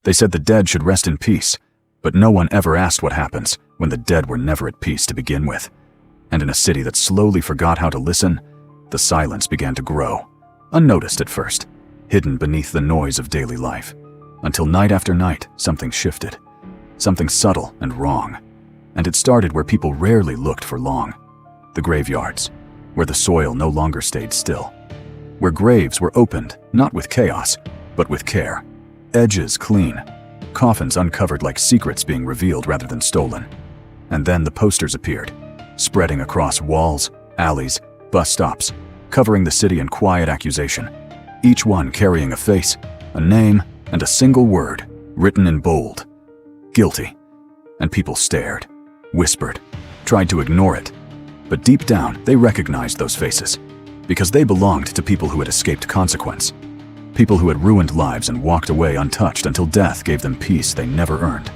They said the dead should rest in peace, but no one ever asked what happens when the dead were never at peace to begin with. And in a city that slowly forgot how to listen, the silence began to grow, unnoticed at first, hidden beneath the noise of daily life, until night after night something shifted, something subtle and wrong. And it started where people rarely looked for long, the graveyards, where the soil no longer stayed still, where graves were opened not with chaos, but with care, edges clean, coffins uncovered like secrets being revealed rather than stolen. And then the posters appeared, spreading across walls, alleys, bus stops, covering the city in quiet accusation, each one carrying a face, a name, and a single word written in bold: guilty. And people stared, whispered, tried to ignore it. But deep down, they recognized those faces, because they belonged to people who had escaped consequence, people who had ruined lives and walked away untouched until death gave them peace they never earned.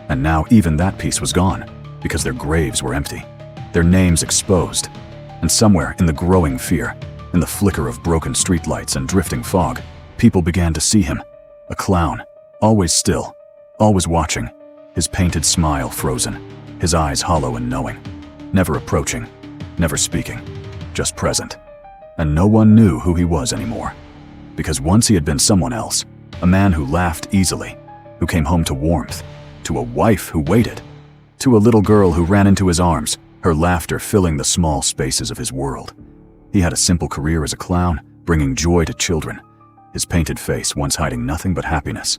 And now even that peace was gone, because their graves were empty, their names exposed. And somewhere in the growing fear, in the flicker of broken streetlights and drifting fog, people began to see him, a clown, always still, always watching, his painted smile frozen, his eyes hollow and knowing, never approaching, never speaking, just present. And no one knew who he was anymore, because once he had been someone else, a man who laughed easily, who came home to warmth, to a wife who waited, to a little girl who ran into his arms, her laughter filling the small spaces of his world. He had a simple career as a clown, bringing joy to children, his painted face once hiding nothing but happiness,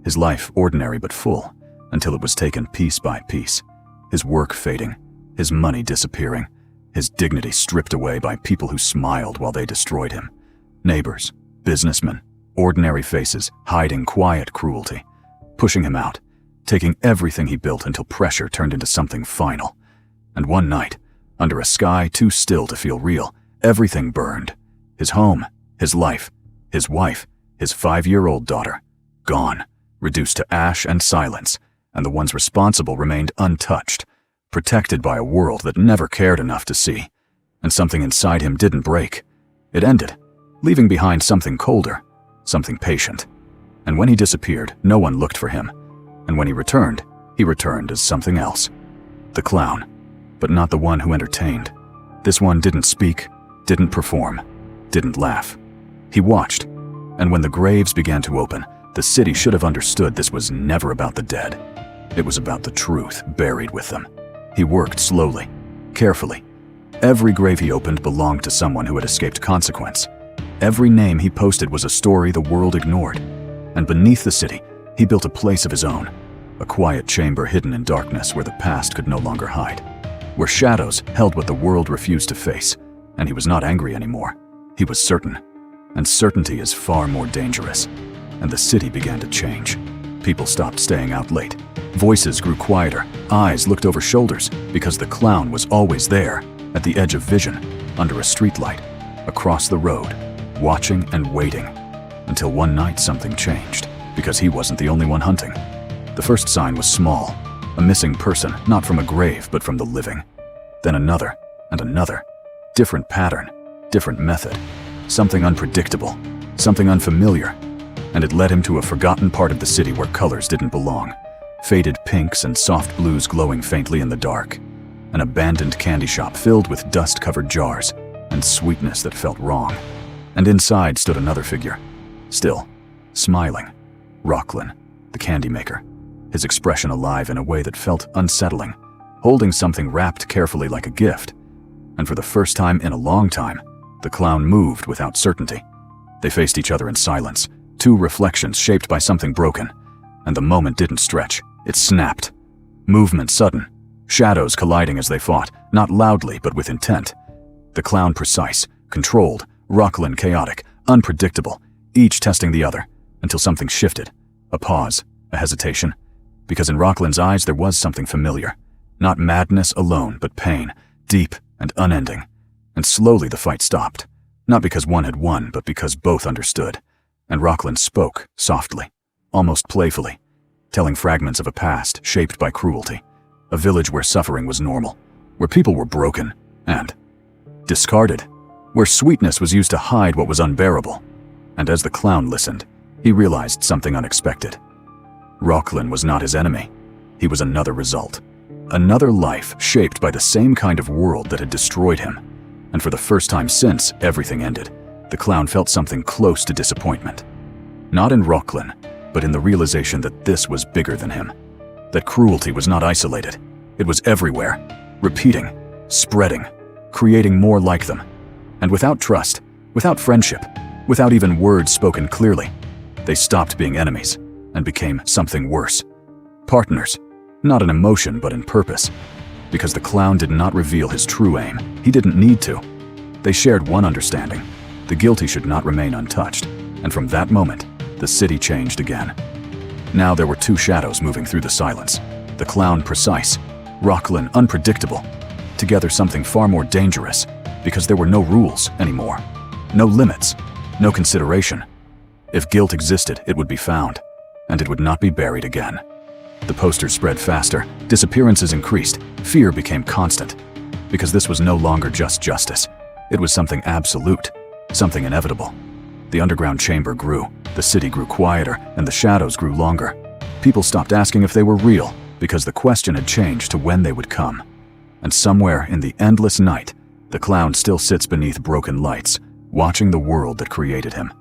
his life ordinary but full, until it was taken piece by piece, his work fading, his money disappearing, his dignity stripped away by people who smiled while they destroyed him. Neighbors, businessmen, ordinary faces hiding quiet cruelty, pushing him out, taking everything he built until pressure turned into something final. And one night, under a sky too still to feel real, everything burned. His home, his life, his wife, his 5-year-old daughter, gone, reduced to ash and silence, and the ones responsible remained untouched, protected by a world that never cared enough to see. And something inside him didn't break. It ended, leaving behind something colder, something patient. And when he disappeared, no one looked for him. And when he returned as something else. The clown, but not the one who entertained. This one didn't speak, didn't perform, didn't laugh. He watched, and when the graves began to open, the city should have understood this was never about the dead. It was about the truth buried with them. He worked slowly, carefully. Every grave he opened belonged to someone who had escaped consequence. Every name he posted was a story the world ignored. And beneath the city, he built a place of his own, a quiet chamber hidden in darkness where the past could no longer hide, where shadows held what the world refused to face. And he was not angry anymore. He was certain. And certainty is far more dangerous. And the city began to change. People stopped staying out late. Voices grew quieter, eyes looked over shoulders, because the clown was always there, at the edge of vision, under a streetlight, across the road, watching and waiting, until one night something changed, because he wasn't the only one hunting. The first sign was small, a missing person, not from a grave, but from the living. Then another, and another. Different pattern, different method. Something unpredictable, something unfamiliar. And it led him to a forgotten part of the city where colors didn't belong. Faded pinks and soft blues glowing faintly in the dark. An abandoned candy shop filled with dust-covered jars and sweetness that felt wrong. And inside stood another figure, still, smiling. Rocklin, the candy maker, his expression alive in a way that felt unsettling, holding something wrapped carefully like a gift. And for the first time in a long time, the clown moved without certainty. They faced each other in silence, two reflections shaped by something broken. And the moment didn't stretch, it snapped. Movement sudden, shadows colliding as they fought, not loudly but with intent. The clown precise, controlled, Rocklin chaotic, unpredictable, each testing the other, until something shifted. A pause, a hesitation. Because in Rocklin's eyes there was something familiar. Not madness alone, but pain, deep and unending. And slowly the fight stopped. Not because one had won, but because both understood. And Rocklin spoke, softly, almost playfully, telling fragments of a past shaped by cruelty. A village where suffering was normal, where people were broken and discarded, where sweetness was used to hide what was unbearable. And as the clown listened, he realized something unexpected. Rocklin was not his enemy. He was another result. Another life shaped by the same kind of world that had destroyed him. And for the first time since everything ended, the clown felt something close to disappointment. Not in Rocklin, but in the realization that this was bigger than him. That cruelty was not isolated. It was everywhere, repeating, spreading, creating more like them. And without trust, without friendship, without even words spoken clearly, they stopped being enemies and became something worse. Partners, not in emotion but in purpose. Because the clown did not reveal his true aim. He didn't need to. They shared one understanding. The guilty should not remain untouched. And from that moment, the city changed again. Now there were two shadows moving through the silence. The clown precise, Rocklin unpredictable. Together something far more dangerous, because there were no rules anymore. No limits, no consideration. If guilt existed, it would be found, and it would not be buried again. The posters spread faster, disappearances increased, fear became constant. Because this was no longer just justice. It was something absolute, something inevitable. The underground chamber grew, the city grew quieter, and the shadows grew longer. People stopped asking if they were real, because the question had changed to when they would come. And somewhere in the endless night, the clown still sits beneath broken lights, watching the world that created him.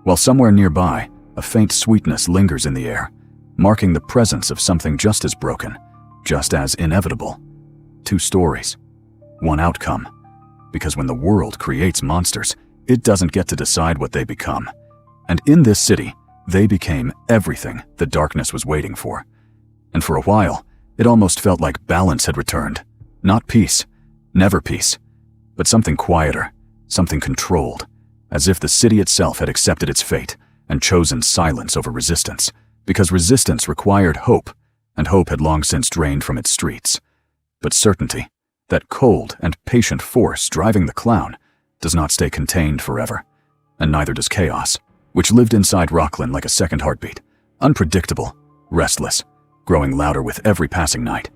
While somewhere nearby, a faint sweetness lingers in the air, marking the presence of something just as broken, just as inevitable. Two stories, one outcome. Because when the world creates monsters, it doesn't get to decide what they become. And in this city, they became everything the darkness was waiting for. And for a while, it almost felt like balance had returned. Not peace, never peace, but something quieter, something controlled, as if the city itself had accepted its fate and chosen silence over resistance, because resistance required hope, and hope had long since drained from its streets. But certainty, that cold and patient force driving the clown, does not stay contained forever, and neither does chaos, which lived inside Rocklin like a second heartbeat, unpredictable, restless, growing louder with every passing night.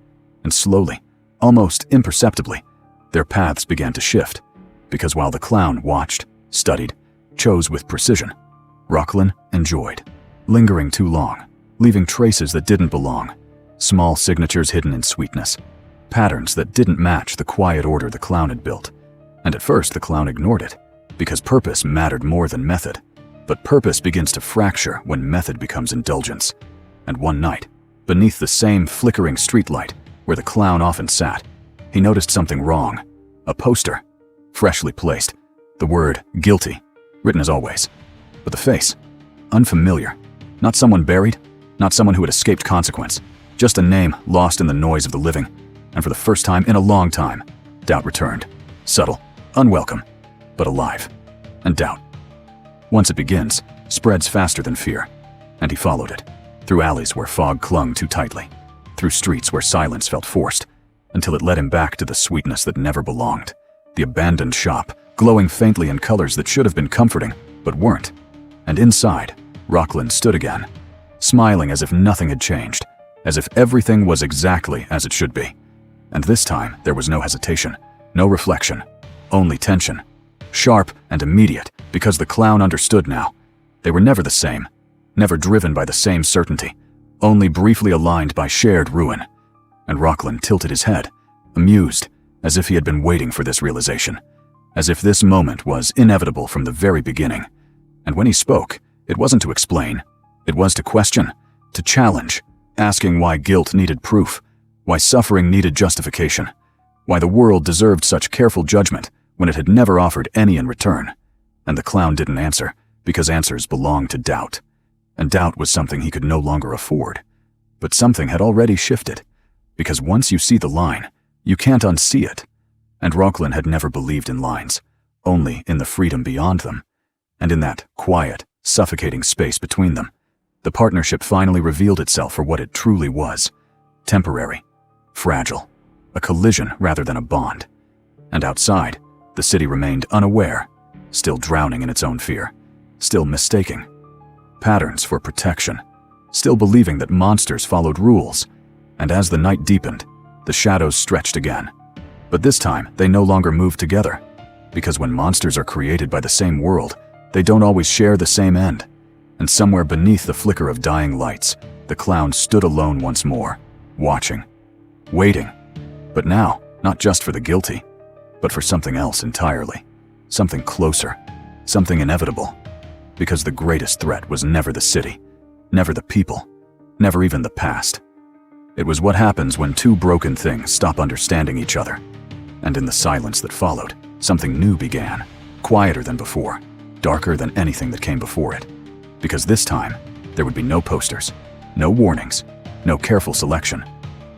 And slowly, almost imperceptibly, their paths began to shift, because while the clown watched, studied, chose with precision, Rocklin enjoyed, lingering too long, leaving traces that didn't belong, small signatures hidden in sweetness, patterns that didn't match the quiet order the clown had built. And at first the clown ignored it, because purpose mattered more than method. But purpose begins to fracture when method becomes indulgence. And one night, beneath the same flickering streetlight where the clown often sat, he noticed something wrong. A poster, freshly placed, the word guilty, written as always. But the face, unfamiliar. Not someone buried, not someone who had escaped consequence, just a name lost in the noise of the living. And for the first time in a long time, doubt returned. Subtle, unwelcome, but alive. And doubt, once it begins, spreads faster than fear. And he followed it, through alleys where fog clung too tightly, through streets where silence felt forced, until it led him back to the sweetness that never belonged. The abandoned shop, glowing faintly in colors that should have been comforting, but weren't. And inside, Rocklin stood again, smiling as if nothing had changed, as if everything was exactly as it should be. And this time, there was no hesitation, no reflection, only tension. Sharp and immediate, because the clown understood now. They were never the same, never driven by the same certainty, only briefly aligned by shared ruin. And Rocklin tilted his head, amused, as if he had been waiting for this realization, as if this moment was inevitable from the very beginning. And when he spoke, it wasn't to explain, it was to question, to challenge, asking why guilt needed proof, why suffering needed justification, why the world deserved such careful judgment when it had never offered any in return. And the clown didn't answer, because answers belonged to doubt. And doubt was something he could no longer afford. But something had already shifted, because once you see the line, you can't unsee it. And Rocklin had never believed in lines, only in the freedom beyond them. And in that quiet, suffocating space between them, the partnership finally revealed itself for what it truly was: temporary, fragile, a collision rather than a bond. And outside, the city remained unaware, still drowning in its own fear, still mistaking patterns for protection, still believing that monsters followed rules. And as the night deepened, the shadows stretched again. But this time, they no longer moved together, because when monsters are created by the same world, they don't always share the same end. And somewhere beneath the flicker of dying lights, The clown stood alone once more, watching, waiting. But now, not just for the guilty, but for something else entirely. Something closer, something inevitable. Because the greatest threat was never the city, never the people, never even the past. It was what happens when two broken things stop understanding each other. And in the silence that followed, something new began, quieter than before, darker than anything that came before it. Because this time, there would be no posters, no warnings, no careful selection,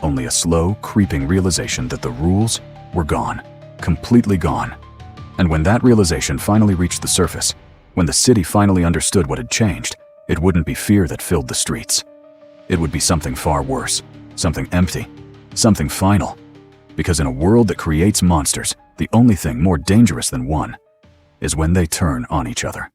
only a slow, creeping realization that the rules were gone, completely gone. And when that realization finally reached the surface, when the city finally understood what had changed, it wouldn't be fear that filled the streets. It would be something far worse, something empty, something final. Because in a world that creates monsters, the only thing more dangerous than one is when they turn on each other.